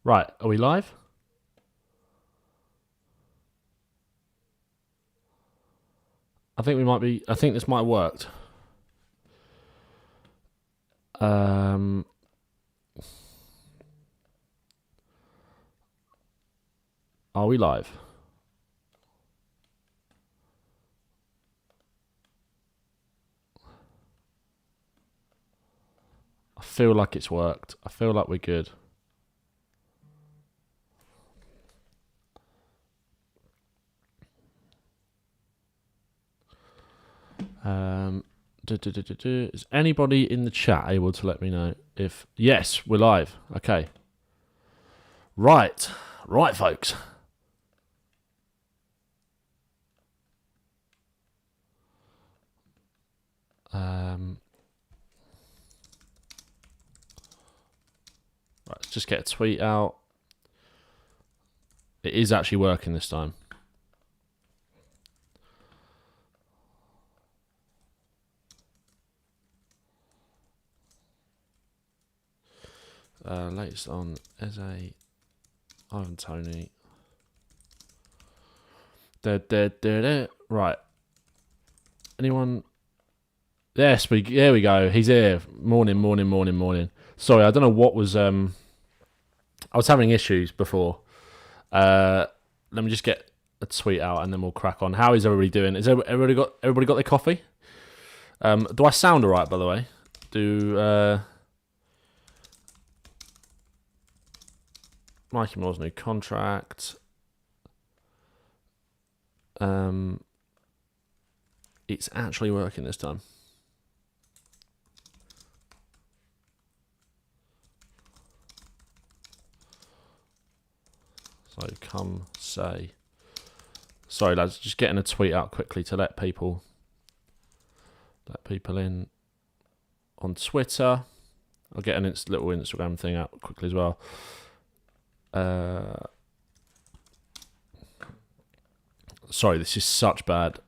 Right, are we live? I think we might be. I think this might have worked. Are we live? I feel like it's worked. I feel like we're good. Is anybody in the chat able to let me know if... Yes, we're live. Okay. Right, folks. Right, let's just get a tweet out. It is actually working this time. Latest on Eze, Ivan Toney. Right. Anyone? Yes, there we go. He's here. Morning. Sorry, I don't know what was. I was having issues before. Let me just get a tweet out and then we'll crack on. How is everybody doing? Is everybody got their coffee? Do I sound alright, by the way? Mikey Moore's new contract. It's actually working this time. So come say. Sorry lads, just getting a tweet out quickly to let people in on Twitter. I'll get a little Instagram thing out quickly as well. Sorry, this is such bad.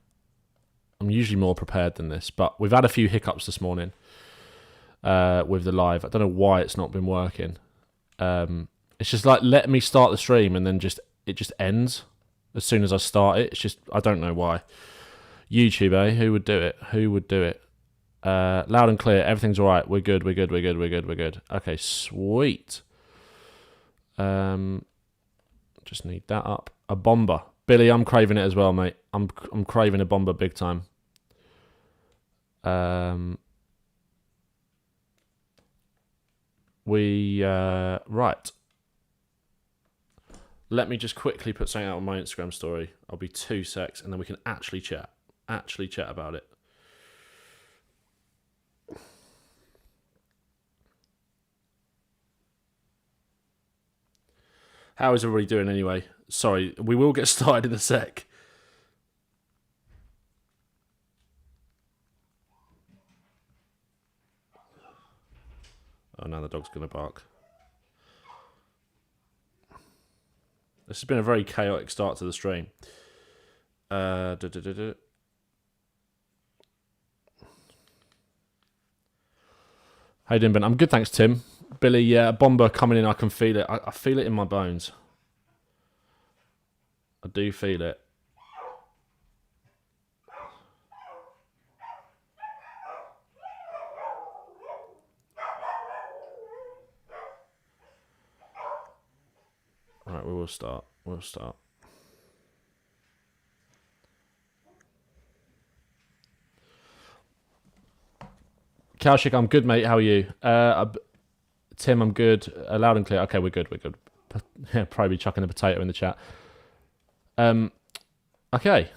I'm usually more prepared than this, but we've had a few hiccups this morning with the live. I don't know why it's not been working. It's just like, let me start the stream and then it just ends as soon as I start it. It's just, I don't know why. YouTube, eh? Who would do it? Loud and clear. Everything's all right. We're good. Okay, sweet. Just need that up. A bomber. Billy, I'm craving it as well, mate. I'm craving a bomber big time. Right. Let me just quickly put something out on my Instagram story. I'll be 2 secs and then we can actually chat about it. How is everybody doing anyway? Sorry, we will get started in a sec. Oh, now the dog's going to bark. This has been a very chaotic start to the stream. How you doing, Ben? I'm good, thanks, Tim. Billy, yeah, a bomber coming in. I can feel it. I feel it in my bones. I do feel it. All right, we will start. Kaushik, I'm good, mate. How are you? Tim, I'm good. Loud and clear. Okay, we're good. Probably chucking a potato in the chat. Okay.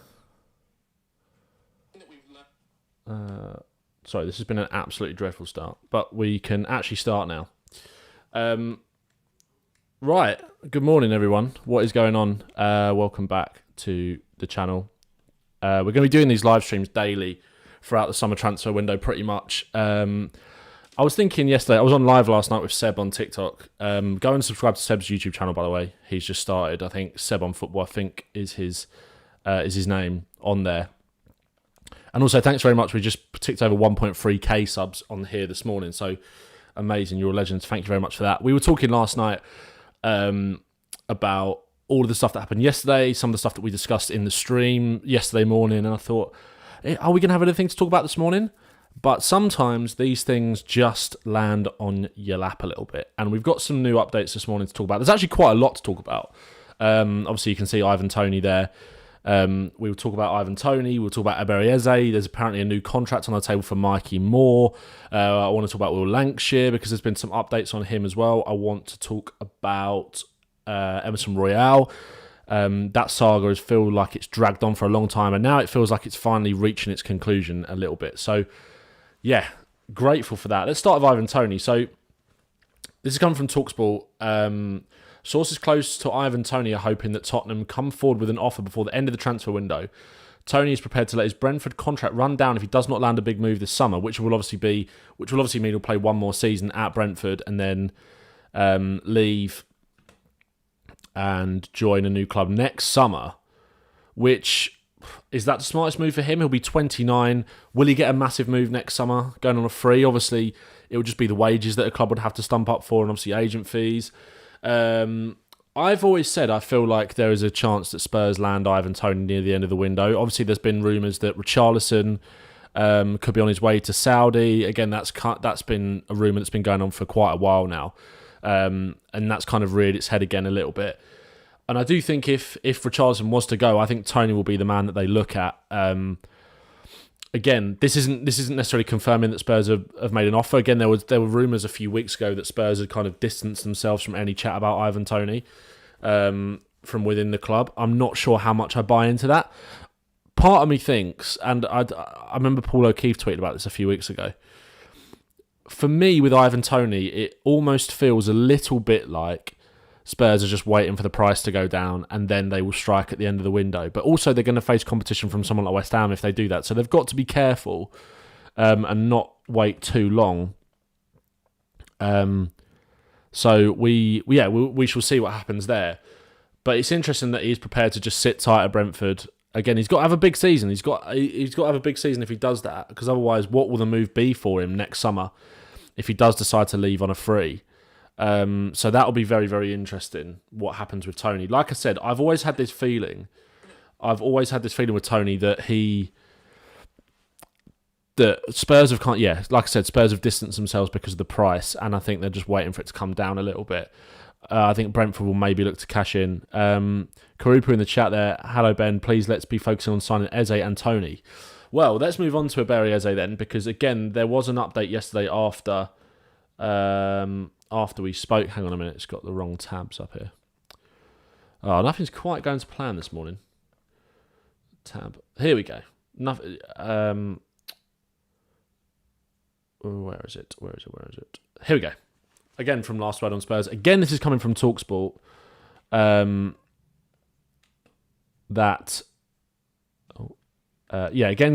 Sorry, this has been an absolutely dreadful start, but we can actually start now. Right. Good morning, everyone. What is going on? Welcome back to the channel. We're going to be doing these live streams daily throughout the summer transfer window, pretty much. I was thinking yesterday, I was on live last night with Seb on TikTok. Go and subscribe to Seb's YouTube channel, by the way. He's just started. I think Seb on Football, I think, is his name on there. And also, thanks very much. We just ticked over 1.3k subs on here this morning. So amazing. You're a legend. Thank you very much for that. We were talking last night about all of the stuff that happened yesterday, some of the stuff that we discussed in the stream yesterday morning, and I thought, are we going to have anything to talk about this morning? But sometimes these things just land on your lap a little bit, and we've got some new updates this morning to talk about. There's actually quite a lot to talk about. Obviously, you can see Ivan Toney there. We will talk about Ivan Toney. We'll talk about Eberechi Eze. There's apparently a new contract on the table for Mikey Moore. I want to talk about Will Lancashire because there's been some updates on him as well. I want to talk about Emerson Royale. That saga has felt like it's dragged on for a long time, and now it feels like it's finally reaching its conclusion a little bit. So, yeah, grateful for that. Let's start with Ivan Toney. So, this is coming from TalkSport. Sources close to Ivan Toney are hoping that Tottenham come forward with an offer before the end of the transfer window. Toney is prepared to let his Brentford contract run down if he does not land a big move this summer, which will obviously mean he'll play one more season at Brentford and then leave and join a new club next summer. Which, is that the smartest move for him? He'll be 29. Will he get a massive move next summer going on a free? Obviously, it would just be the wages that a club would have to stump up for, and obviously agent fees. I've always said I feel like there is a chance that Spurs land Ivan Toney near the end of the window. Obviously, there's been rumours that Richarlison could be on his way to Saudi. Again, that's been a rumour that's been going on for quite a while now, and that's kind of reared its head again a little bit. And I do think if Richarlison was to go, I think Toney will be the man that they look at. Again, this isn't necessarily confirming that Spurs have made an offer. Again, there were rumours a few weeks ago that Spurs had kind of distanced themselves from any chat about Ivan Toney from within the club. I'm not sure how much I buy into that. Part of me thinks, and I remember Paul O'Keefe tweeted about this a few weeks ago. For me, with Ivan Toney, it almost feels a little bit like Spurs are just waiting for the price to go down and then they will strike at the end of the window. But also they're going to face competition from someone like West Ham if they do that. So they've got to be careful and not wait too long. So we shall see what happens there. But it's interesting that he's prepared to just sit tight at Brentford. Again, he's got to have a big season. He's got to have a big season if he does that, because otherwise what will the move be for him next summer if he does decide to leave on a free? So that'll be very, very interesting what happens with Toney. Like I said, I've always had this feeling with Toney that Spurs have like I said, Spurs have distanced themselves because of the price, and I think they're just waiting for it to come down a little bit. I think Brentford will maybe look to cash in. Karupa in the chat there. Hello, Ben. Please let's be focusing on signing Eze and Toney. Well, let's move on to Eberechi Eze then, because again, there was an update yesterday after we spoke. Hang on a minute, it's got the wrong tabs up here. Oh, nothing's quite going to plan this morning. Tab. Here we go. Nothing. Where is it? Here we go. Again, from Last Word on Spurs. Again, this is coming from TalkSport. Again,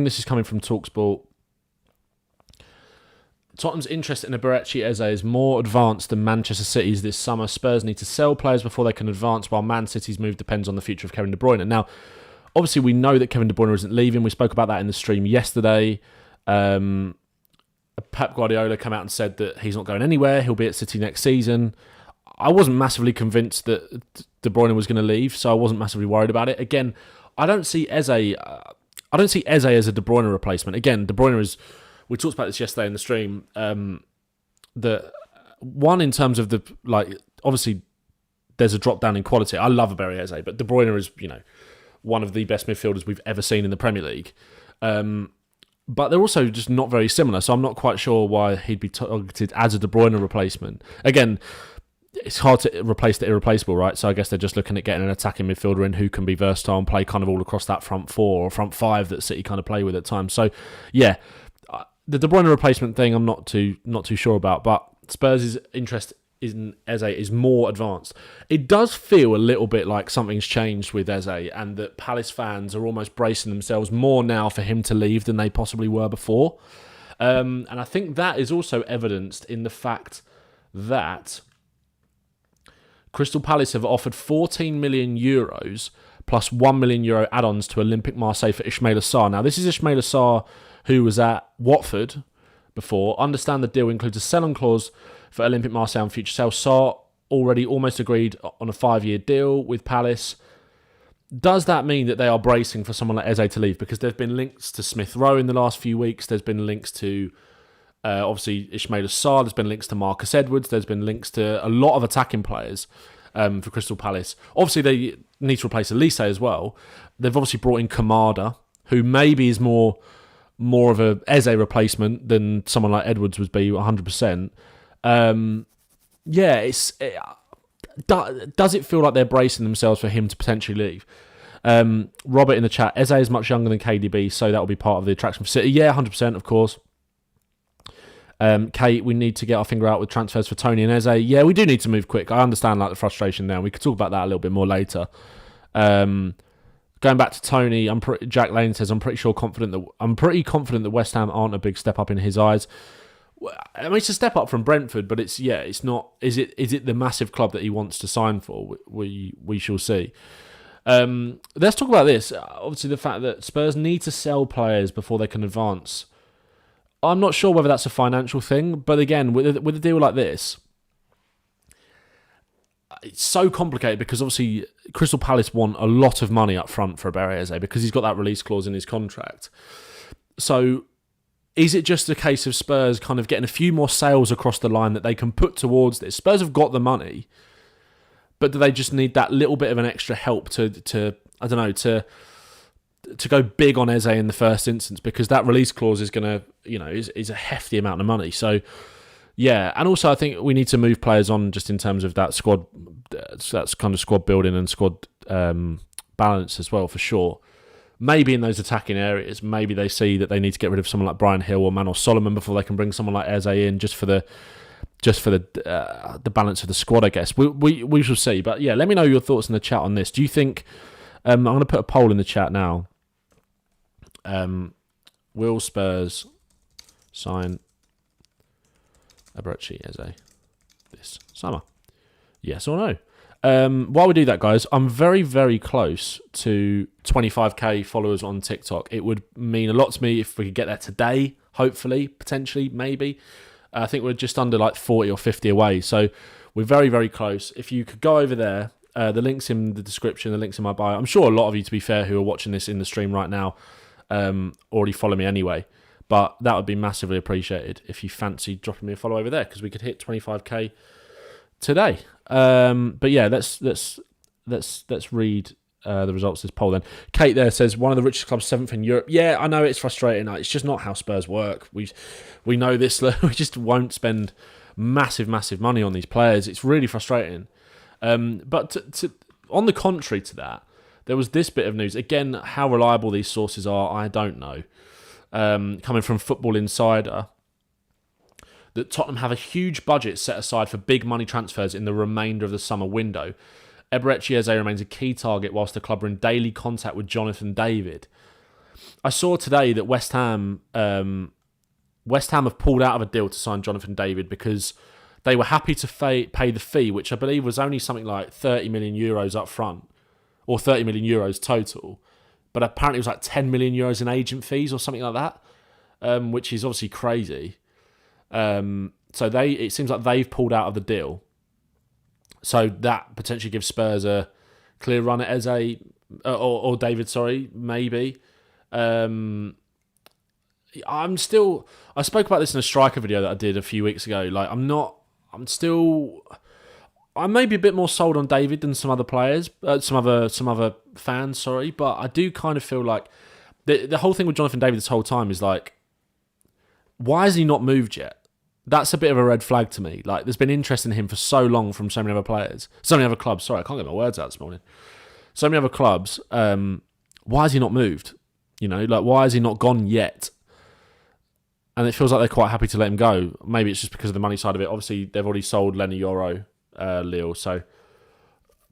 this is coming from TalkSport. Tottenham's interest in Eberechi Eze is more advanced than Manchester City's this summer. Spurs need to sell players before they can advance, while Man City's move depends on the future of Kevin De Bruyne. Now, obviously, we know that Kevin De Bruyne isn't leaving. We spoke about that in the stream yesterday. Pep Guardiola came out and said that he's not going anywhere. He'll be at City next season. I wasn't massively convinced that De Bruyne was going to leave, so I wasn't massively worried about it. Again, I don't see Eze as a De Bruyne replacement. Again, De Bruyne is... We talked about this yesterday in the stream. The one in terms of obviously there's a drop down in quality. I love Eberechi Eze, but De Bruyne is one of the best midfielders we've ever seen in the Premier League. But they're also just not very similar, so I'm not quite sure why he'd be targeted as a De Bruyne replacement. Again, it's hard to replace the irreplaceable, right? So I guess they're just looking at getting an attacking midfielder in who can be versatile and play kind of all across that front four or front five that City kind of play with at times. So yeah. The De Bruyne replacement thing, I'm not too sure about, but Spurs' interest in Eze is more advanced. It does feel a little bit like something's changed with Eze, and that Palace fans are almost bracing themselves more now for him to leave than they possibly were before. And I think that is also evidenced in the fact that Crystal Palace have offered €14 million plus €1 million add-ons to Olympique Marseille for Ismaila Sarr. Now, this is Ismaila Sarr, who was at Watford before. Understand the deal includes a sell-on clause for Olympique Marseille on future sale. Sarr already almost agreed on a 5-year deal with Palace. Does that mean that they are bracing for someone like Eze to leave? Because there have been links to Smith Rowe in the last few weeks. There's been links to, obviously, Ismail Assar. There's been links to Marcus Edwards. There's been links to a lot of attacking players for Crystal Palace. Obviously, they need to replace Elise as well. They've obviously brought in Kamada, who maybe is more of a Eze replacement than someone like Edwards would be, 100%. Does it feel like they're bracing themselves for him to potentially leave? Robert in the chat, Eze is much younger than KDB, so that will be part of the attraction for City. Yeah, 100%, of course. Kate, we need to get our finger out with transfers for Toney and Eze. Yeah, we do need to move quick. I understand the frustration now. We could talk about that a little bit more later. Going back to Toney, Jack Lane says, I'm pretty confident that West Ham aren't a big step up in his eyes. I mean, it's a step up from Brentford, but it's not. Is it the massive club that he wants to sign for? We shall see. Let's talk about this. Obviously, the fact that Spurs need to sell players before they can advance. I'm not sure whether that's a financial thing, but again, with a deal like this, it's so complicated because obviously Crystal Palace want a lot of money up front for Eberechi Eze because he's got that release clause in his contract. So, is it just a case of Spurs kind of getting a few more sales across the line that they can put towards this? Spurs have got the money, but do they just need that little bit of an extra help to go big on Eze in the first instance? Because that release clause is going to, is a hefty amount of money. So, yeah. And also I think we need to move players on just in terms of that squad, that's kind of squad building and squad balance as well, for sure. Maybe in those attacking areas, maybe they see that they need to get rid of someone like Brian Hill or Manor Solomon before they can bring someone like Eze in, just for the balance of the squad, I guess. We shall see. But yeah, let me know your thoughts in the chat on this. Do you think? I'm going to put a poll in the chat now. Will Spurs sign Eberechi Eze this summer? Yes or no? While we do that, guys, I'm very, very close to 25k followers on TikTok. It would mean a lot to me if we could get there today, hopefully, potentially, maybe. I think we're just under like 40 or 50 away. So we're very, very close. If you could go over there, the link's in the description, the link's in my bio. I'm sure a lot of you, to be fair, who are watching this in the stream right now, already follow me anyway. But that would be massively appreciated if you fancy dropping me a follow over there, because we could hit 25k today. But yeah, let's read the results of this poll then. Kate there says, one of the richest clubs, 7th in Europe. Yeah, I know it's frustrating. It's just not how Spurs work. We know this. We just won't spend massive money on these players. It's really frustrating. But on the contrary to that, there was this bit of news. Again, how reliable these sources are, I don't know. Coming from Football Insider, that Tottenham have a huge budget set aside for big money transfers in the remainder of the summer window. Eberechi Eze remains a key target whilst the club are in daily contact with Jonathan David. I saw today that West Ham have pulled out of a deal to sign Jonathan David because they were happy to pay the fee, which I believe was only something like 30 million euros up front, or 30 million euros total. But apparently it was like 10 million euros in agent fees or something like that, which is obviously crazy. So it seems like they've pulled out of the deal. So that potentially gives Spurs a clear run at Eze, or David, sorry, maybe. I spoke about this in a striker video that I did a few weeks ago. Like, I may be a bit more sold on David than some other players, some other fans, sorry, but I do kind of feel like the whole thing with Jonathan David this whole time is like, why has he not moved yet? That's a bit of a red flag to me. Like, there's been interest in him for so long from so many other players, so many other clubs. Sorry, I can't get my words out this morning. So many other clubs. Why has he not moved? Like, why has he not gone yet? And it feels like they're quite happy to let him go. Maybe it's just because of the money side of it. Obviously, they've already sold Lenny Yoro, Lille, so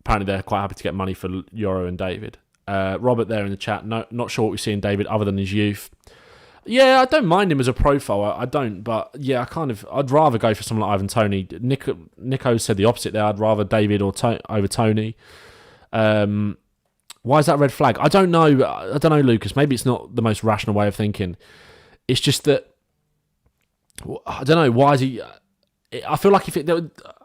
apparently they're quite happy to get money for Yoro and David. Robert there in the chat, not sure what we see in David other than his youth. Yeah, I don't mind him as a profile. I don't, but yeah, I'd rather go for someone like Ivan Toney. Nico said the opposite there. I'd rather David over Toney. Why is that red flag? I don't know. Lucas. Maybe it's not the most rational way of thinking. It's just that I don't know. Why is he? I feel like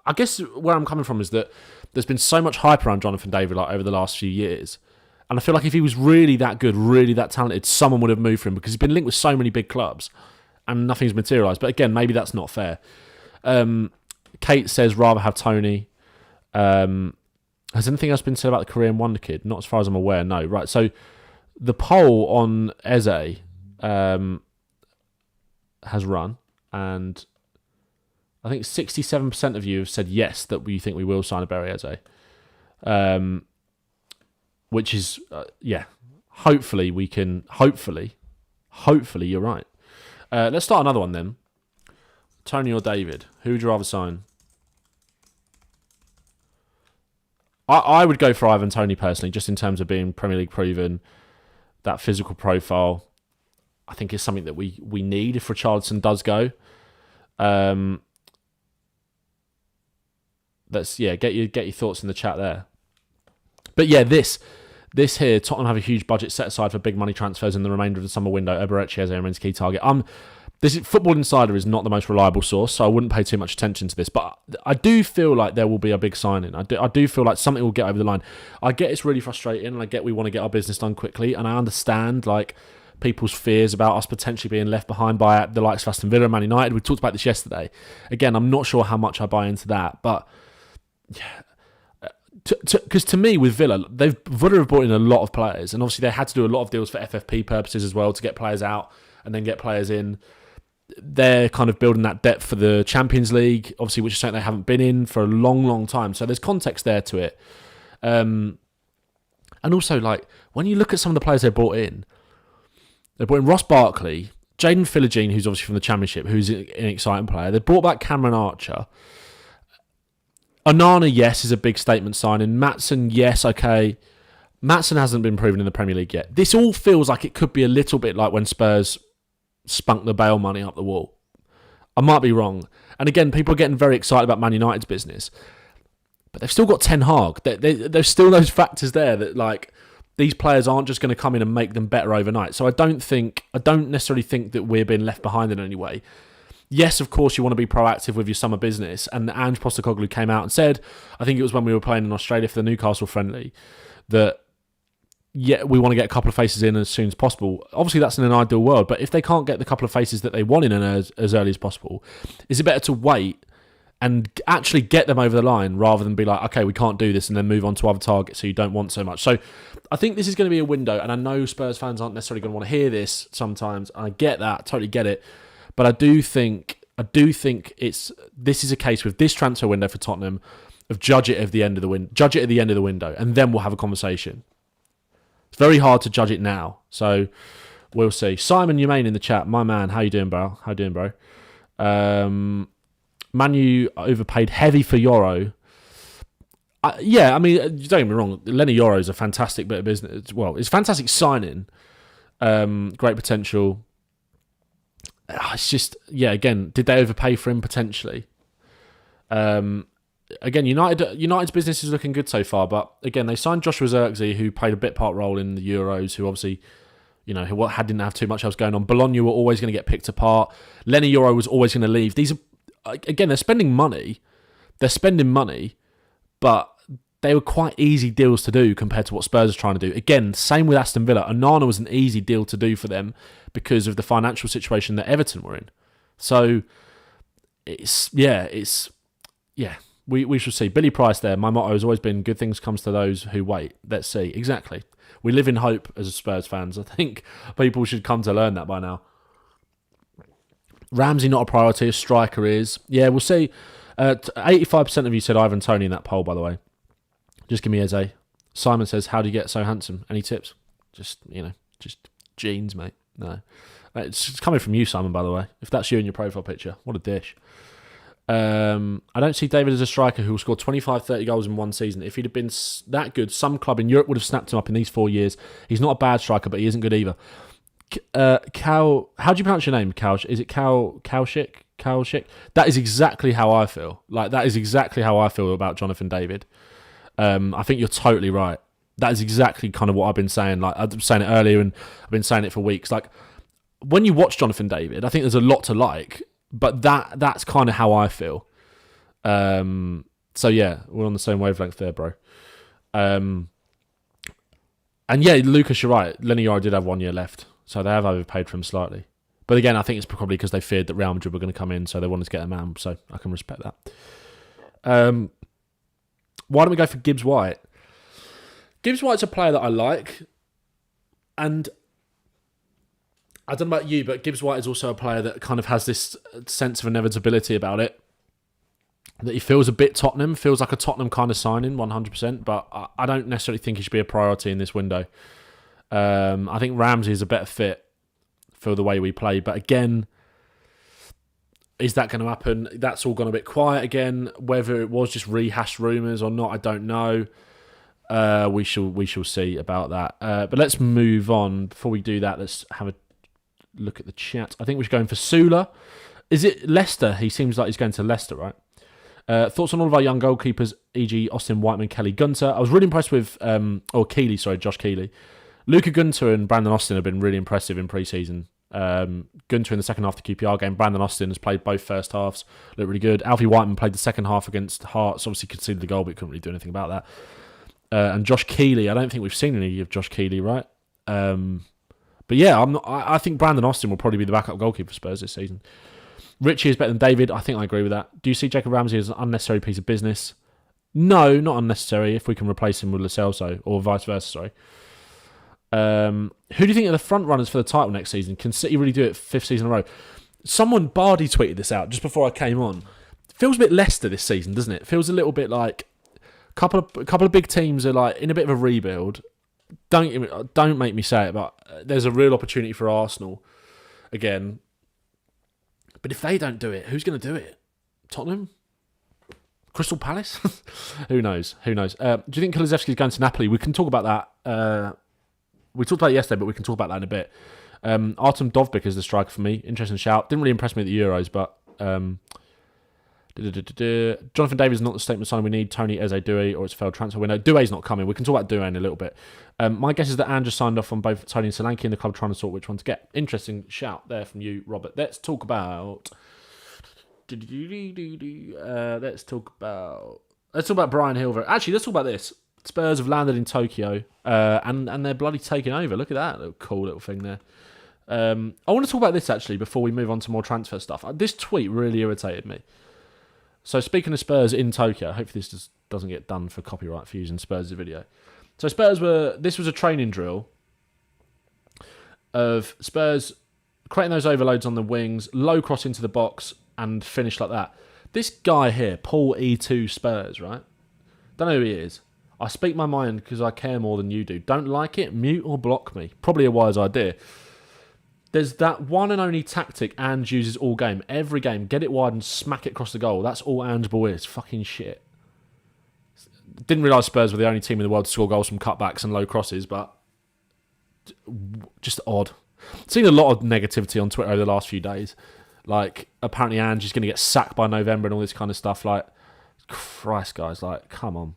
I guess where I'm coming from is that there's been so much hype around Jonathan David like over the last few years. And I feel like if he was really that good, really that talented, someone would have moved for him because he's been linked with so many big clubs and nothing's materialised. But again, maybe that's not fair. Kate says rather have Toney. Has anything else been said about the Korean wonder kid? Not as far as I'm aware, no. Right, so the poll on Eze has run, and I think 67% of you have said yes, that we think we will sign Eberechi Eze. Which is, hopefully we can, hopefully you're right. Let's start another one then. Toney or David? Who would you rather sign? I would go for Ivan Toney personally, just in terms of being Premier League proven, that physical profile. I think is something that we need if Richarlison does go. Let's get your thoughts in the chat there. But yeah, this here, Tottenham have a huge budget set aside for big money transfers in the remainder of the summer window. Eberechi Eze remains key target. Football Insider is not the most reliable source, so I wouldn't pay too much attention to this. But I do feel like there will be a big signing. I do feel like something will get over the line. I get it's really frustrating, and I get we want to get our business done quickly, and I understand like people's fears about us potentially being left behind by the likes of Aston Villa and Man United. We talked about this yesterday. Again, I'm not sure how much I buy into that, but yeah. Because to me, with Villa, Vuter have brought in a lot of players, and obviously they had to do a lot of deals for FFP purposes as well to get players out and then get players in. They're kind of building that depth for the Champions League, obviously, which is something they haven't been in for a long, long time. So there's context there to it. And also, like, when you look at some of the players they brought in Ross Barkley, Jaden Philogene, who's obviously from the Championship, who's an exciting player. They brought back Cameron Archer. Onana, yes, is a big statement signing. Maatsen, yes, okay. Maatsen hasn't been proven in the Premier League yet. This all feels like it could be a little bit like when Spurs spunk the Bale money up the wall. I might be wrong. And again, people are getting very excited about Man United's business. But they've still got Ten Hag. There's still those factors there that, like, these players aren't just going to come in and make them better overnight. So I don't necessarily think that we're being left behind in any way. Yes, of course, you want to be proactive with your summer business. And Ange Postecoglou came out and said, I think it was when we were playing in Australia for the Newcastle friendly, that we want to get a couple of faces in as soon as possible. Obviously, that's in an ideal world, but if they can't get the couple of faces that they want in as early as possible, is it better to wait and actually get them over the line rather than be like, okay, we can't do this and then move on to other targets so you don't want so much? So I think this is going to be a window, and I know Spurs fans aren't necessarily going to want to hear this sometimes. I get that, totally get it. But I do think this is a case with this transfer window for Tottenham of judge it at the end of the window, and then we'll have a conversation. It's very hard to judge it now, so we'll see. Simon Umain in the chat, my man, how you doing, bro? Manu overpaid heavy for Euro. Yeah, I mean, don't get me wrong, Lenny Euro is a fantastic bit of business. Well, it's a fantastic signing, great potential. It's just, yeah, again, did they overpay for him potentially? Again, United's business is looking good so far, but again, they signed Joshua Zirkzee, who played a bit part role in the Euros, who obviously, didn't have too much else going on. Bologna were always going to get picked apart. Lenny Euro was always going to leave. These are, again, they're spending money, but they were quite easy deals to do compared to what Spurs are trying to do. Again, same with Aston Villa. Onana was an easy deal to do for them because of the financial situation that Everton were in. So, we shall see. Billy Price there. My motto has always been, good things comes to those who wait. Let's see. Exactly. We live in hope as Spurs fans. I think people should come to learn that by now. Ramsey not a priority. A striker is. Yeah, we'll see. 85% of you said Ivan Toney in that poll, by the way. Just give me Eze. Simon says, how do you get so handsome? Any tips? Just genes, mate. No. It's coming from you, Simon, by the way. If that's you in your profile picture, what a dish. I don't see David as a striker who will score 25, 30 goals in one season. If he'd have been that good, some club in Europe would have snapped him up in these 4 years. He's not a bad striker, but he isn't good either. How do you pronounce your name? Is it Kaushik? That is exactly how I feel. That is exactly how I feel about Jonathan David. I think you're totally right. That is exactly kind of what I've been saying. I've been saying it earlier, and I've been saying it for weeks. When you watch Jonathan David, I think there's a lot to like, but that's kind of how I feel. So yeah, we're on the same wavelength there, bro. And yeah, Lucas, you're right. Lenny Yoro did have 1 year left, so they have overpaid for him slightly. But again, I think it's probably because they feared that Real Madrid were going to come in, so they wanted to get a man. So I can respect that. Why don't we go for Gibbs White? Gibbs White's a player that I like, and I don't know about you, but Gibbs White is also a player that kind of has this sense of inevitability about it. That he feels a bit Tottenham, feels like a Tottenham kind of signing, 100%, but I don't necessarily think he should be a priority in this window. I think Ramsey is a better fit for the way we play, but again, is that going to happen? That's all gone a bit quiet again. Whether it was just rehashed rumours or not, I don't know. We shall see about that. But let's move on. Before we do that, let's have a look at the chat. I think we're going for Sula. Is it Leicester? He seems like he's going to Leicester, right? Thoughts on all of our young goalkeepers, e.g. Austin, Whiteman, Kelly, Gunter. I was really impressed with, Josh Keeley. Luca Gunter and Brandon Austin have been really impressive in pre-season. Gunter in the second half of the QPR game. Brandon Austin has played both first halves. Looked really good. Alfie Whiteman played the second half against Hearts. Obviously conceded the goal, but couldn't really do anything about that. And Josh Keeley, I don't think we've seen any of Josh Keeley, right? But yeah, I think Brandon Austin will probably be the backup goalkeeper for Spurs this season. Richie is better than David. I think I agree with that. Do you see Jacob Ramsey as an unnecessary piece of business? No, not unnecessary if we can replace him with Lo Celso, or vice versa, sorry. Who do you think are the front runners for the title next season? Can City really do it 5th season in a row? Someone, Bardi, tweeted this out just before I came on. Feels a bit Leicester this season, doesn't it? Feels a little bit like a couple of big teams are like in a bit of a rebuild. Don't make me say it, but there's a real opportunity for Arsenal again. But if they don't do it, who's going to do it? Tottenham? Crystal Palace? Who knows? Do you think Kulusevski's going to Napoli? We can talk about that. We talked about it yesterday, but we can talk about that in a bit. Artem Dovbyk is the striker for me. Interesting shout. Didn't really impress me at the Euros, but... Jonathan Davies is not the statement signing we need. Toney, Eze, Doue, or it's a failed transfer window. Doue's not coming. We can talk about Doue in a little bit. My guess is that Anne just signed off on both Toney and Solanke, and the club trying to sort which one to get. Interesting shout there from you, Robert. Let's talk about Brian Hilver. Actually, let's talk about this. Spurs have landed in Tokyo, and they're bloody taking over. Look at that little cool little thing there. I want to talk about this actually before we move on to more transfer stuff. This tweet really irritated me. So speaking of Spurs in Tokyo, hopefully this just doesn't get done for copyright for using Spurs' video. So this was a training drill of Spurs creating those overloads on the wings, low cross into the box, and finish like that. This guy here, Paul E2 Spurs, right? Don't know who he is. I speak my mind because I care more than you do. Don't like it? Mute or block me. Probably a wise idea. There's that one and only tactic Ange uses all game. Every game, get it wide and smack it across the goal. That's all Ange ball is. Fucking shit. Didn't realise Spurs were the only team in the world to score goals from cutbacks and low crosses, but just odd. Seen a lot of negativity on Twitter over the last few days. Like, apparently Ange is going to get sacked by November and all this kind of stuff. Like, Christ, guys. Like, come on.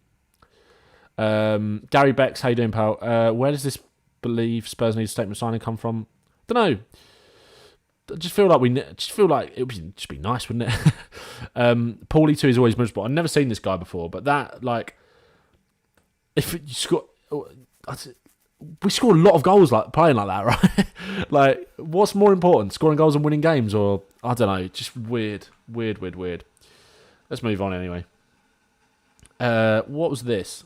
Gary Becks, how you doing, pal? Where does this believe Spurs need a statement signing come from? Don't know. I just feel like it would just be nice, wouldn't it? Paulie 2 is always miserable. I've never seen this guy before, but that, like, if you score, we score a lot of goals like playing like that, right? Like, what's more important, scoring goals and winning games, or I don't know, just weird. Let's move on anyway. What was this?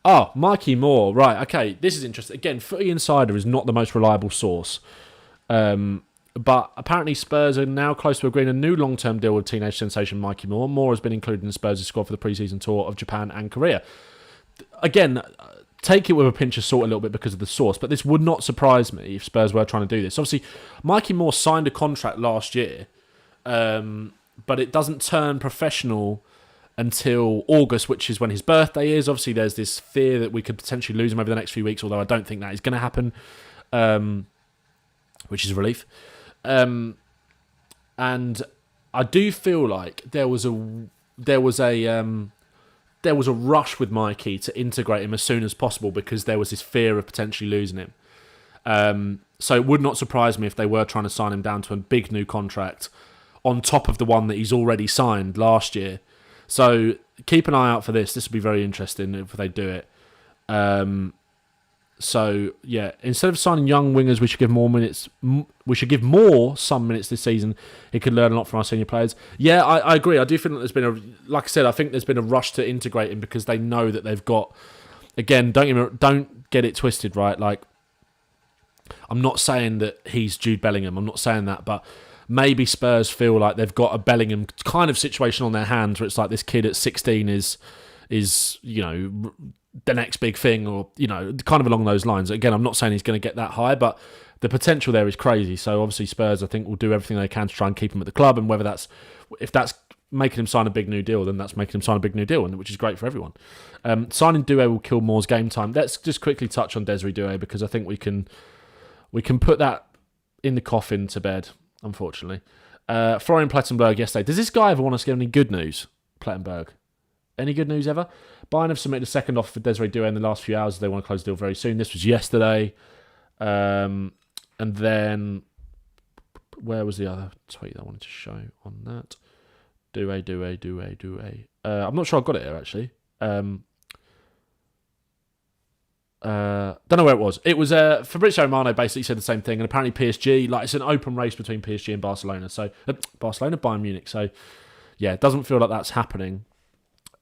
Oh, Mikey Moore. Right, okay. This is interesting. Again, Footy Insider is not the most reliable source. But apparently Spurs are now close to agreeing a new long-term deal with teenage sensation Mikey Moore. Moore has been included in Spurs' squad for the pre-season tour of Japan and Korea. Again, take it with a pinch of salt a little bit because of the source, but this would not surprise me if Spurs were trying to do this. Obviously, Mikey Moore signed a contract last year, but it doesn't turn professional until August, which is when his birthday is. Obviously, there's this fear that we could potentially lose him over the next few weeks, although I don't think that is going to happen, which is a relief. And I do feel like there was a rush with Mikey to integrate him as soon as possible because there was this fear of potentially losing him. So it would not surprise me if they were trying to sign him down to a big new contract on top of the one that he's already signed last year. So keep an eye out for this. This will be very interesting if they do it. So yeah, instead of signing young wingers, we should give more minutes. We should give more some minutes this season. He could learn a lot from our senior players. Yeah, I agree. I do think that there's been like I said, I think there's been a rush to integrate him because they know that they've got. Again, don't get it twisted, right? Like, I'm not saying that he's Jude Bellingham. I'm not saying that, but maybe Spurs feel like they've got a Bellingham kind of situation on their hands, where it's like this kid at 16 is the next big thing, or kind of along those lines. Again, I'm not saying he's going to get that high, but the potential there is crazy. So obviously Spurs, I think, will do everything they can to try and keep him at the club, and if that's making him sign a big new deal, then that's making him sign a big new deal, which is great for everyone. Signing Doue will kill Moore's game time. Let's just quickly touch on Desiree Doue, because I think we can put that in the coffin to bed, unfortunately. Florian Plettenberg yesterday. Does this guy ever want us to get any good news, Plettenberg? Any good news ever? Bayern have submitted a second offer for Desiree Doue in the last few hours. They want to close the deal very soon. This was yesterday. And then, where was the other tweet I wanted to show on that? Doue. I'm not sure I got it here, actually. Don't know where it was. It was Fabrizio Romano basically said the same thing, and apparently PSG, like, it's an open race between PSG and Barcelona. So Bayern Munich. So yeah, it doesn't feel like that's happening.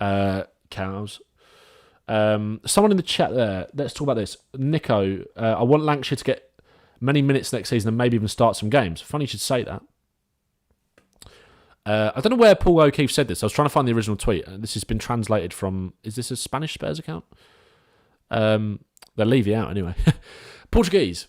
Cows. Someone in the chat there. Let's talk about this. Nico, I want Lancashire to get many minutes next season and maybe even start some games. Funny you should say that. I don't know where Paul O'Keefe said this. I was trying to find the original tweet. This has been translated from... Is this a Spanish Spurs account? They'll leave you out anyway. Portuguese.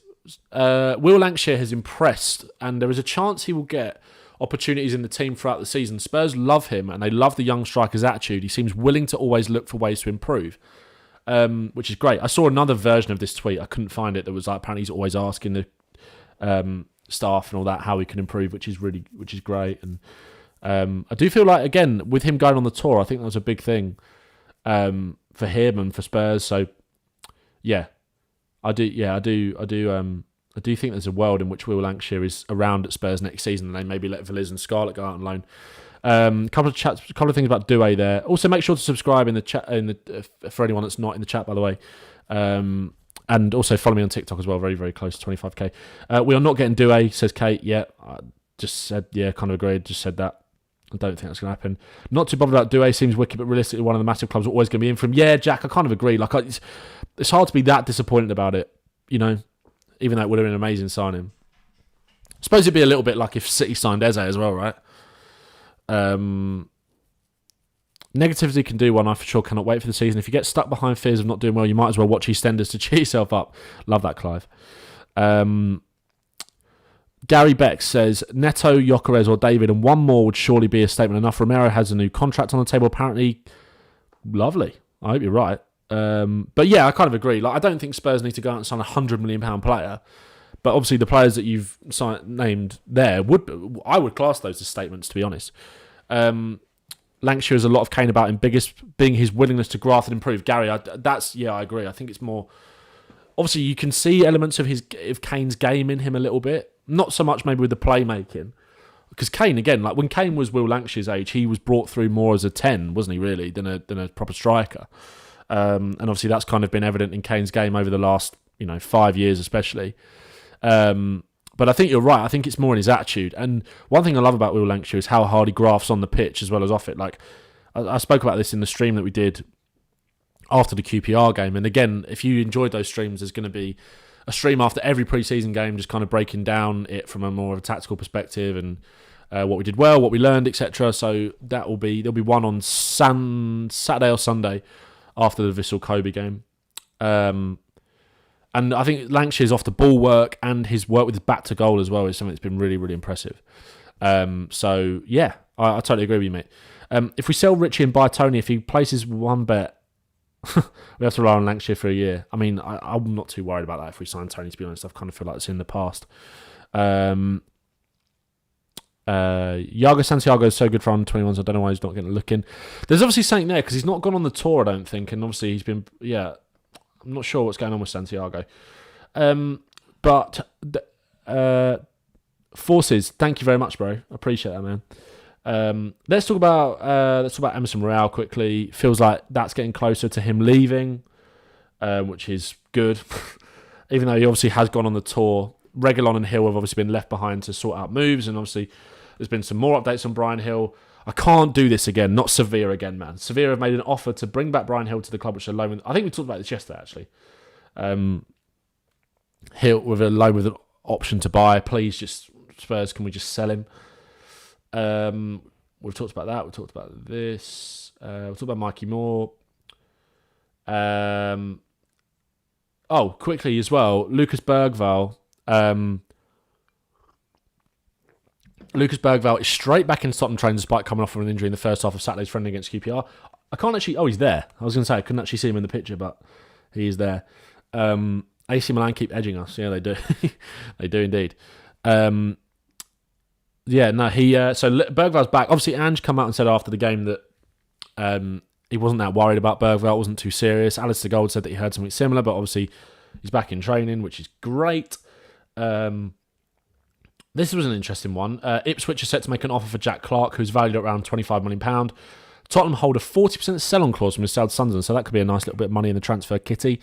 Will Lancashire has impressed, and there is a chance he will get opportunities in the team throughout the season. Spurs love him, and they love the young striker's attitude. He seems willing to always look for ways to improve, which is great. I saw another version of this tweet. I couldn't find it. That was like, apparently he's always asking the staff and all that how he can improve, which is great. And I do feel like, again, with him going on the tour, I think that was a big thing for him and for Spurs. So yeah, I do think there's a world in which Will Lancashire is around at Spurs next season, and they maybe let Veliz and Scarlett go out on loan. Couple of things about Doue there. Also, make sure to subscribe in the chat for anyone that's not in the chat, by the way. And also follow me on TikTok as well. Very, very close to 25k. We are not getting Doue, says Kate. Yeah, I just said, yeah, kind of agreed. Just said that. I don't think that's going to happen. Not too bothered about Doue. Seems wicked, but realistically, one of the massive clubs are always going to be in for him. Yeah, Jack, I kind of agree. Like, it's hard to be that disappointed about it, even though it would have been an amazing signing. I suppose it'd be a little bit like if City signed Eze as well, right? Negativity can do one. I for sure cannot wait for the season. If you get stuck behind fears of not doing well, you might as well watch EastEnders to cheer yourself up. Love that, Clive. Gary Beck says, Neto, Gyökeres or David, and one more would surely be a statement enough. Romero has a new contract on the table, apparently. Lovely. I hope you're right. But yeah, I kind of agree. Like, I don't think Spurs need to go out and sign £100 million player. But obviously the players that you've named there, I would class those as statements, to be honest. Lancashire has a lot of Kane about him, biggest being his willingness to graft and improve. Gary, I agree. I think it's more... Obviously, you can see elements of Kane's game in him a little bit. Not so much maybe with the playmaking. Because Kane, again, like when Kane was Will Lancashire's age, he was brought through more as a 10, wasn't he, really, than a proper striker. And obviously that's kind of been evident in Kane's game over the last 5 years especially. But I think you're right. I think it's more in his attitude. And one thing I love about Will Lancashire is how hard he grafts on the pitch as well as off it. Like, I spoke about this in the stream that we did after the QPR game. And again, if you enjoyed those streams, there's going to be a stream after every pre-season game just kind of breaking down it from a more of a tactical perspective and what we did well, what we learned, etc. So there'll be one on Saturday or Sunday after the Vissel Kobe game. And I think Lancashire's off the ball work and his work with his back to goal as well is something that's been really, really impressive. So yeah, I totally agree with you, mate. If we sell Richie and buy Toney, if he places one bet, we have to rely on Lancashire for a year. I mean, I'm not too worried about that if we sign Toney, to be honest. I kind of feel like it's in the past. Iago Santiago is so good for under 21s. I don't know why he's not getting a look in. There's obviously something there because he's not gone on the tour, I don't think. And obviously he's been, I'm not sure what's going on with Santiago. But Forces, thank you very much, bro. I appreciate that, man. Let's talk about Emerson Royale quickly. Feels like that's getting closer to him leaving, which is good. Even though he obviously has gone on the tour, Reguilon and Hill have obviously been left behind to sort out moves, and obviously there's been some more updates on Brian Hill. I can't do this again, not Sevilla again, man. Sevilla have made an offer to bring back Brian Hill to the club, which are loan with, I think we talked about this yesterday, actually. Hill with a loan with an option to buy. Please, just Spurs, can we just sell him? We've talked about that. We've talked about this. We've talked about Mikey Moore. Quickly as well, Lucas Bergvall. Lucas Bergvall is straight back in Tottenham training despite coming off from an injury in the first half of Saturday's friendly against QPR. I can't actually... Oh, he's there. I was going to say I couldn't actually see him in the picture, but he is there. AC Milan keep edging us. Yeah, they do. They do indeed. So Bergvall's back. Obviously, Ange come out and said after the game that he wasn't that worried about Bergvall. It wasn't too serious. Alistair Gold said that he heard something similar, but obviously he's back in training, which is great. This was an interesting one. Ipswich are set to make an offer for Jack Clark, who's valued at around £25 million. Tottenham hold a 40% sell-on clause from his South Sunderland, so that could be a nice little bit of money in the transfer kitty,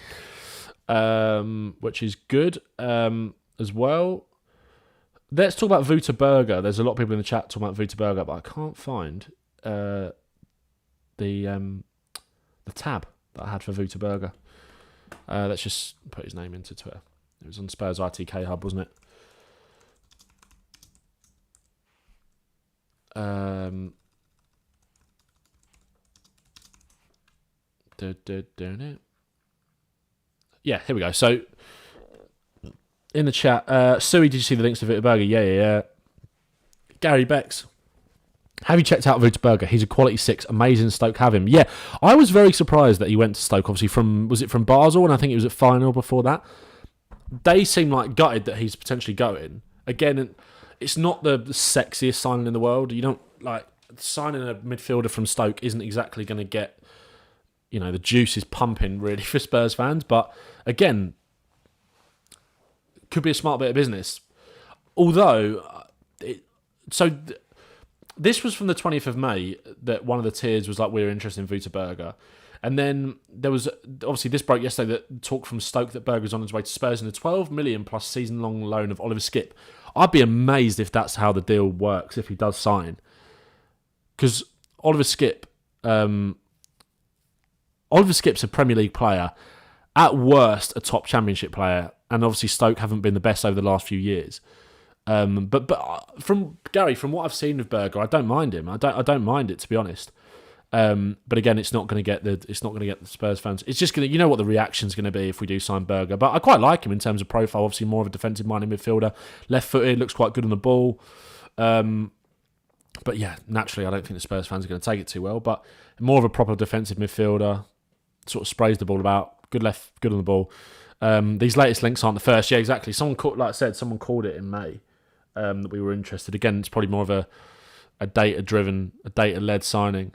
which is good as well. Let's talk about Vuter Burger. There's a lot of people in the chat talking about Vuter Burger, but I can't find the tab that I had for Vuter Burger. Let's just put his name into Twitter. It was on Spurs RTK Hub, wasn't it? Yeah, here we go. So, in the chat, Sui, did you see the links to Vuter Burger? Yeah. Gary Becks. Have you checked out Vuter Burger? He's a quality 6. Amazing. Stoke have him. Yeah, I was very surprised that he went to Stoke, obviously, from Basel, and I think he was at final before that. They seem like gutted that he's potentially going. Again, it's not the sexiest signing in the world. You don't, like, signing a midfielder from Stoke isn't exactly going to get, the juice is pumping, really, for Spurs fans. But, again, could be a smart bit of business. Although, this was from the 20th of May that one of the tiers was like, we're interested in Vuter Burger. And then there was, obviously this broke yesterday, that talk from Stoke that Burger's on his way to Spurs in a 12 million plus season-long loan of Oliver Skipp. I'd be amazed if that's how the deal works, if he does sign. Because Oliver Skipp's a Premier League player, at worst a top Championship player, and obviously Stoke haven't been the best over the last few years. But from what I've seen of Burger, I don't mind him. I don't mind it, to be honest. But again, it's not going to get the Spurs fans. It's just going to, what the reaction's going to be if we do sign Burger. But I quite like him in terms of profile. Obviously, more of a defensive-minded midfielder, left-footed, looks quite good on the ball. But yeah, naturally, I don't think the Spurs fans are going to take it too well. But more of a proper defensive midfielder, sort of sprays the ball about, good left, good on the ball. These latest links aren't the first. Yeah, exactly. Someone called it in May that we were interested. Again, it's probably more of a data-driven, a data-led signing.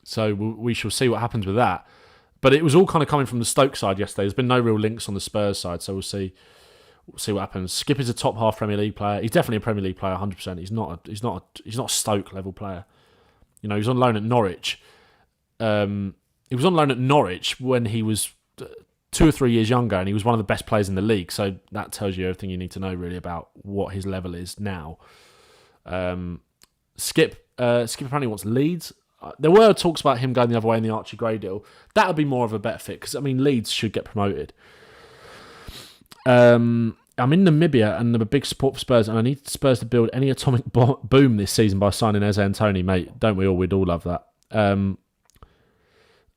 So we shall see what happens with that. But it was all kind of coming from the Stoke side yesterday. There's been no real links on the Spurs side, so we'll see what happens. Skipp is a top half Premier League player. He's definitely a Premier League player, 100%. He's not a Stoke level player. He's on loan at Norwich. He was on loan at Norwich when he was 2 or 3 years younger, and he was one of the best players in the league. So that tells you everything you need to know really about what his level is now. Skipp apparently wants Leeds. There were talks about him going the other way in the Archie Gray deal. That would be more of a better fit because Leeds should get promoted. I'm in Namibia and I'm a big support for Spurs, and I need Spurs to build any atomic boom this season by signing Eze and Toney, mate. Don't we all? We'd all love that. So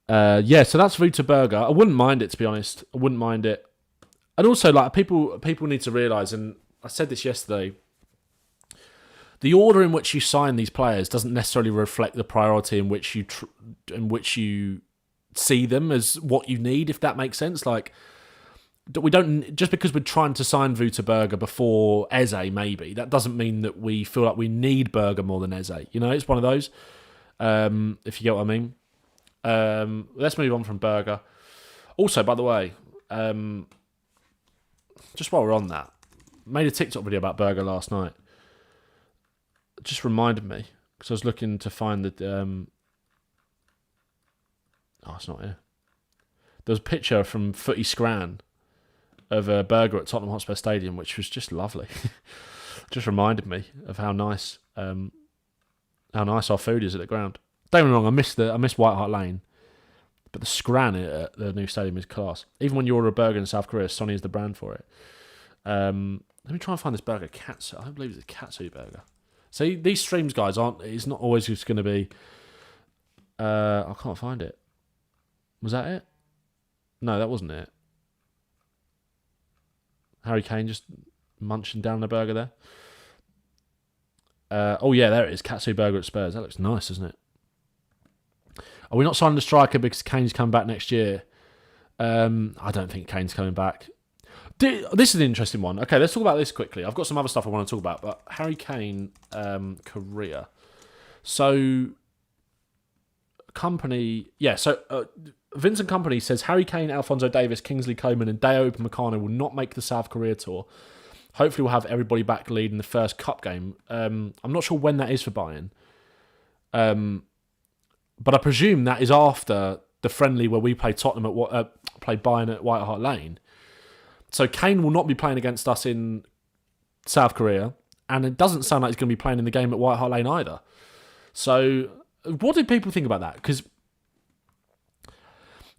that's Vuter Burger. I wouldn't mind it, to be honest. I wouldn't mind it. And also, like, people need to realise, and I said this yesterday, the order in which you sign these players doesn't necessarily reflect the priority in which you see them as what you need, if that makes sense. Like, we don't, just because we're trying to sign Vuter Burger before Eze, maybe, that doesn't mean that we feel like we need Burger more than Eze. It's one of those, if you get what I mean. Let's move on from Burger. Also, by the way, just while we're on that, made a TikTok video about Burger last night. It just reminded me because I was looking to find the. Oh, it's not here. There was a picture from Footy Scran of a burger at Tottenham Hotspur Stadium, which was just lovely. Just reminded me of how nice our food is at the ground. Don't get me wrong, I miss White Hart Lane, but the Scran at the new stadium is class. Even when you order a burger in South Korea, Sony is the brand for it. Let me try and find this burger, Katsu. I don't believe it's a Katsu burger. See, these streams, guys, it's not always just going to be... I can't find it. Was that it? No, that wasn't it. Harry Kane just munching down the burger there. Oh, yeah, there it is. Katsu Burger at Spurs. That looks nice, doesn't it? Are we not signing the striker because Kane's coming back next year? I don't think Kane's coming back. This is an interesting one. Okay, let's talk about this quickly. I've got some other stuff I want to talk about, but Harry Kane career. So, Vincent Kompany says Harry Kane, Alphonso Davies, Kingsley Coman and Doue Upamecano will not make the South Korea tour. Hopefully we'll have everybody back leading the first cup game. I'm not sure when that is for Bayern. But I presume that is after the friendly where we play Tottenham play Bayern at White Hart Lane. So Kane will not be playing against us in South Korea, and it doesn't sound like he's going to be playing in the game at White Hart Lane either. So what did people think about that? Because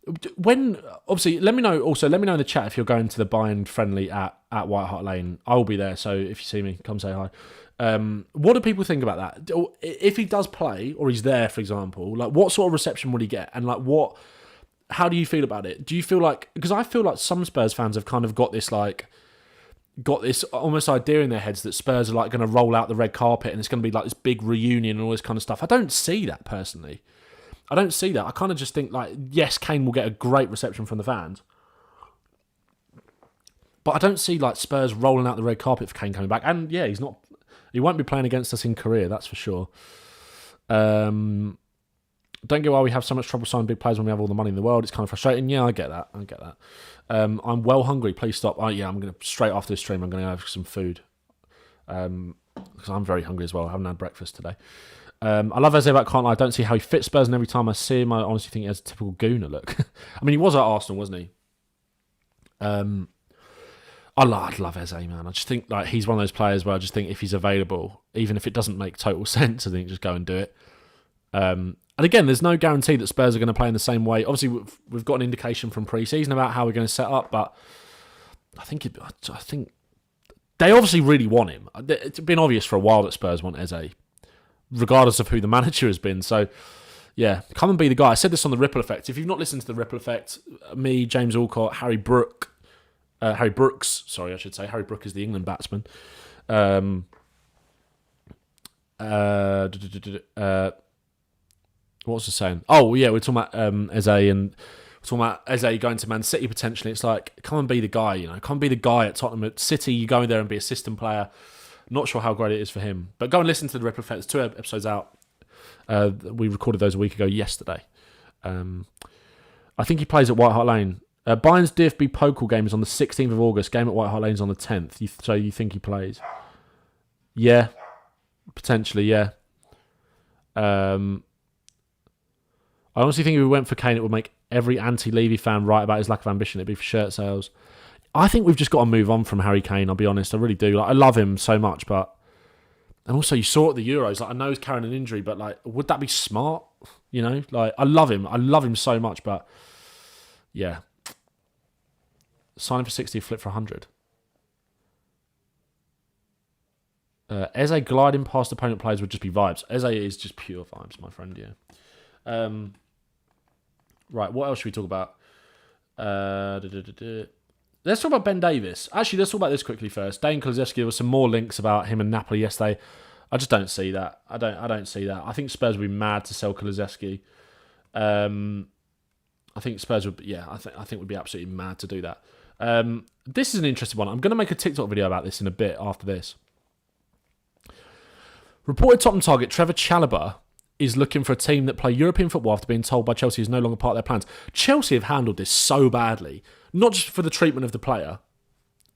obviously, let me know in the chat if you're going to the Bayern friendly at White Hart Lane. I will be there, so if you see me, come say hi. What do people think about that? If he does play, or he's there, for example, like what sort of reception would he get? And like how do you feel about it? Do you feel like, because I feel like some Spurs fans have kind of got this almost idea in their heads that Spurs are like going to roll out the red carpet and it's going to be like this big reunion and all this kind of stuff. I don't see that personally. I don't see that. I kind of just think like, yes, Kane will get a great reception from the fans, but I don't see like Spurs rolling out the red carpet for Kane coming back. And yeah, he won't be playing against us in Korea, that's for sure. Don't get why we have so much trouble signing big players when we have all the money in the world. It's kind of frustrating. Yeah, I get that. I'm well hungry. Please stop. I'm going to, straight after this stream, I'm going to have some food. Because I'm very hungry as well. I haven't had breakfast today. I love Eze, but can't lie. I don't see how he fits Spurs, and every time I see him, I honestly think he has a typical gooner look. I mean, he was at Arsenal, wasn't he? I love Eze, man. I just think like he's one of those players where I just think if he's available, even if it doesn't make total sense, I think just go and do it. And again, there's no guarantee that Spurs are going to play in the same way. Obviously, we've got an indication from pre-season about how we're going to set up, but I think they obviously really want him. It's been obvious for a while that Spurs want Eze, regardless of who the manager has been. So, yeah, come and be the guy. I said this on the Ripple Effect. If you've not listened to the Ripple Effect, me, James Alcott, Harry Brooks, Harry Brook is the England batsman. What was I saying? Oh, yeah, we're talking about Eze and we're talking about Eze going to Man City potentially. It's like, come and be the guy, Come and be the guy at Tottenham. At City, you go in there and be assistant player. Not sure how great it is for him. But go and listen to the Ripple Effect. There's 2 episodes out. We recorded those a week ago yesterday. I think he plays at White Hart Lane. Bayern's DFB Pokal game is on the 16th of August. Game at White Hart Lane is on the 10th. So you think he plays? Yeah. Potentially, yeah. I honestly think if we went for Kane, it would make every anti-Levy fan right about his lack of ambition. It'd be for shirt sales. I think we've just got to move on from Harry Kane, I'll be honest. I really do. Like, I love him so much, but... And also, you saw at the Euros, like, I know he's carrying an injury, but, like, would that be smart? Like, I love him. I love him so much, but... Yeah. Sign him for 60, flip for 100. Eze gliding past opponent players would just be vibes. Eze is just pure vibes, my friend, yeah. Right, what else should we talk about? Let's talk about Ben Davies. Actually, let's talk about this quickly first. Dane Kulusevski, there were some more links about him and Napoli yesterday. I just don't see that. I don't see that. I think Spurs would be mad to sell Kulusevski. I think Spurs would, I think would be absolutely mad to do that. This is an interesting one. I'm going to make a TikTok video about this in a bit after this. Reported Tottenham target Trevor Chalobah is looking for a team that play European football after being told by Chelsea is no longer part of their plans. Chelsea have handled this so badly, not just for the treatment of the player,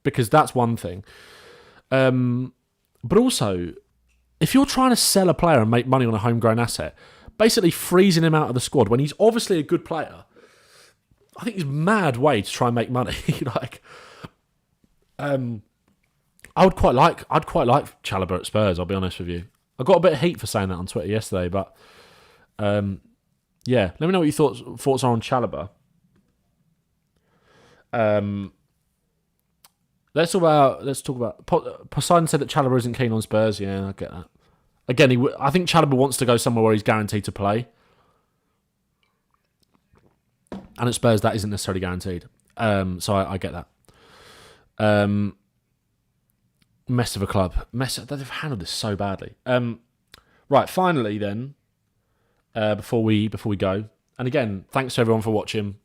because that's one thing. But also, if you're trying to sell a player and make money on a homegrown asset, basically freezing him out of the squad when he's obviously a good player, I think it's a mad way to try and make money. I'd quite like Chalobah at Spurs, I'll be honest with you. I got a bit of heat for saying that on Twitter yesterday, but yeah, let me know what your thoughts are on Chalobah. Let's talk about. Poseidon said that Chalobah isn't keen on Spurs. Yeah, I get that. Again, I think Chalobah wants to go somewhere where he's guaranteed to play, and at Spurs that isn't necessarily guaranteed. So I get that. Mess of a club. They've handled this so badly. Right, finally then, before we go, and again, thanks to everyone for watching.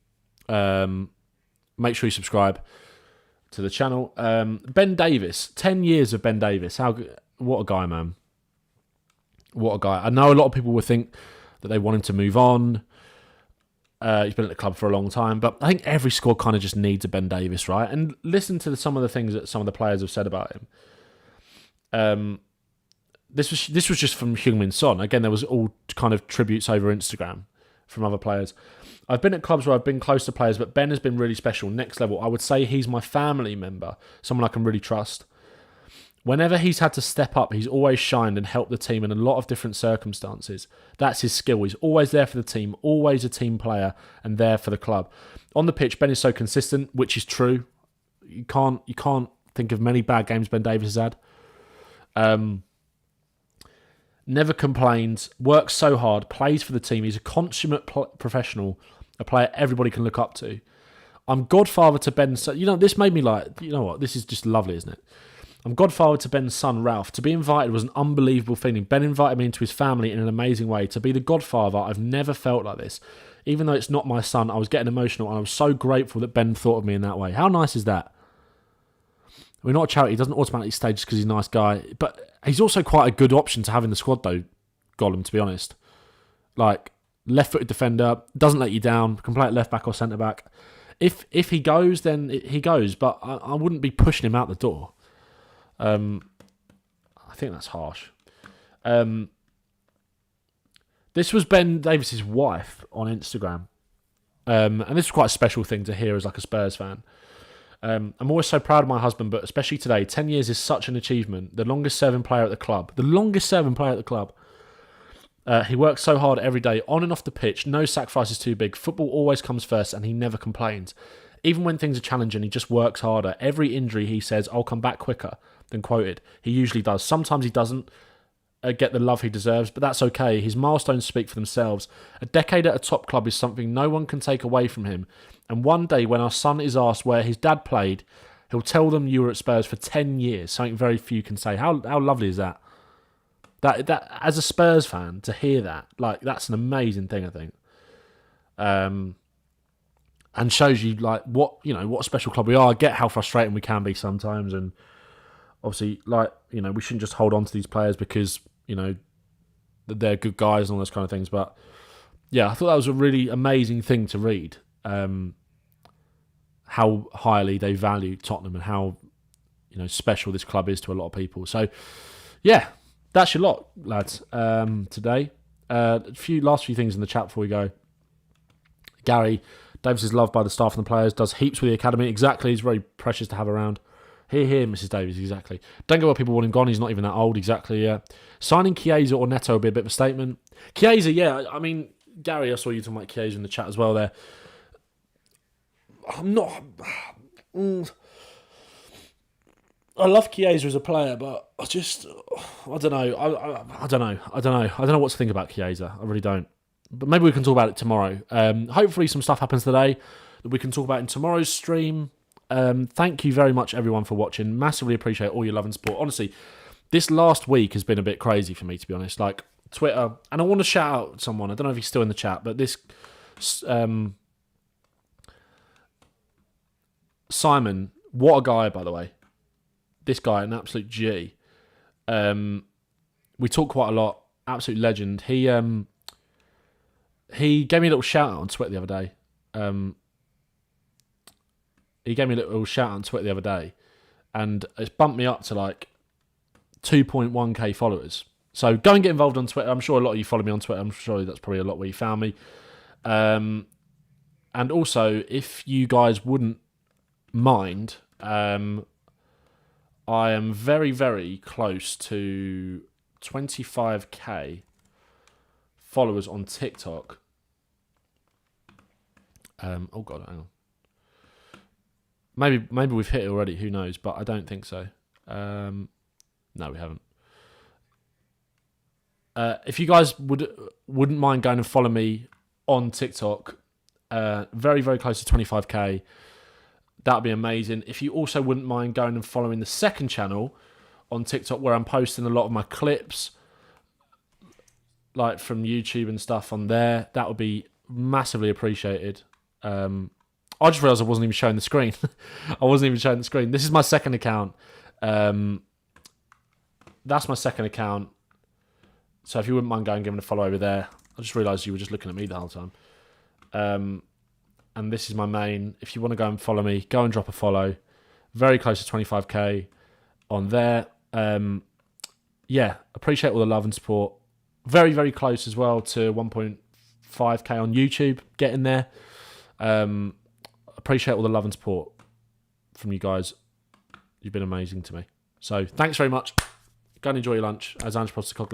Make sure you subscribe to the channel. Ben Davies, 10 years of Ben Davies. What a guy, man. What a guy. I know a lot of people would think that they want him to move on. He's been at the club for a long time, but I think every squad kind of just needs a Ben Davies, right? And listen to some of the things that some of the players have said about him. This was just from Heung-Min Son. Again, there was all kind of tributes over Instagram from other players. I've been at clubs where I've been close to players, but Ben has been really special, next level. I would say he's my family member, someone I can really trust. Whenever he's had to step up, he's always shined and helped the team in a lot of different circumstances. That's his skill. He's always there for the team, always a team player, and there for the club. On the pitch, Ben is so consistent, which is true. You can't think of many bad games Ben Davies has had. Never complains, works so hard, plays for the team. He's a consummate professional, a player everybody can look up to. I'm godfather to Ben's son. This made me like, you know what? This is just lovely, isn't it? I'm godfather to Ben's son, Ralph. To be invited was an unbelievable feeling. Ben invited me into his family in an amazing way. To be the godfather, I've never felt like this. Even though it's not my son, I was getting emotional, and I was so grateful that Ben thought of me in that way. How nice is that? We're not a charity. He doesn't automatically stay just because he's a nice guy. But he's also quite a good option to have in the squad, though, Gollum, to be honest. Like, left-footed defender, doesn't let you down, can play at left-back or centre-back. If he goes, then he goes. But I wouldn't be pushing him out the door. I think that's harsh. This was Ben Davies' wife on Instagram. And this is quite a special thing to hear as like a Spurs fan. I'm always so proud of my husband, but especially today, 10 years is such an achievement. The longest serving player at the club. He works so hard every day, on and off the pitch. No sacrifice is too big. Football always comes first, and he never complains. Even when things are challenging, he just works harder. Every injury, he says, I'll come back quicker than quoted. He usually does. Sometimes he doesn't get the love he deserves, but that's okay. His milestones speak for themselves. A decade at a top club is something no one can take away from him. And one day when our son is asked where his dad played, he'll tell them you were at Spurs for 10 years, something very few can say. How lovely is that? That as a Spurs fan, to hear that, like, that's an amazing thing, I think. And shows you like what a special club we are. I get how frustrating we can be sometimes, and obviously, like, we shouldn't just hold on to these players because they're good guys and all those kind of things. But yeah, I thought that was a really amazing thing to read. How highly they value Tottenham and how special this club is to a lot of people. So yeah, that's your lot, lads. Today, last few things in the chat before we go. Gary, Davies is loved by the staff and the players, does heaps with the academy. Exactly, he's very precious to have around. Here, Mrs. Davies, exactly. Don't get why people want him gone, he's not even that old, exactly, yeah. Signing Chiesa or Neto would be a bit of a statement. Chiesa, yeah, I mean, Gary, I saw you talking about Chiesa in the chat as well there. I'm not... I love Chiesa as a player, but I don't know. I don't know what to think about Chiesa. I really don't. But maybe we can talk about it tomorrow. Hopefully some stuff happens today that we can talk about in tomorrow's stream. Thank you very much, everyone, for watching. Massively appreciate all your love and support. Honestly, this last week has been a bit crazy for me, to be honest. Like, Twitter, and I want to shout out someone. I don't know if he's still in the chat, but this... Simon, what a guy, by the way. This guy, an absolute G. We talk quite a lot. Absolute legend. He gave me a little shout out on Twitter the other day. And it's bumped me up to like 2.1k followers. So go and get involved on Twitter. I'm sure a lot of you follow me on Twitter. I'm sure that's probably a lot where you found me. And also, if you guys wouldn't mind, I am very, very close to 25k followers on TikTok. Oh God, hang on. Maybe we've hit it already. Who knows? But I don't think so. No, we haven't. If you guys wouldn't mind going and follow me on TikTok, very, very close to 25k, that'd be amazing. If you also wouldn't mind going and following the second channel on TikTok, where I'm posting a lot of my clips, like from YouTube and stuff on there, that would be massively appreciated. I just realised I wasn't even showing the screen. This is my second account. That's my second account. So if you wouldn't mind going and giving a follow over there. I just realised you were just looking at me the whole time. And this is my main. If you want to go and follow me, go and drop a follow. Very close to 25k on there. Appreciate all the love and support. Very, very close as well to 1.5k on YouTube. Getting there. Appreciate all the love and support from you guys. You've been amazing to me. So thanks very much. Go and enjoy your lunch. As Ange Postecoglou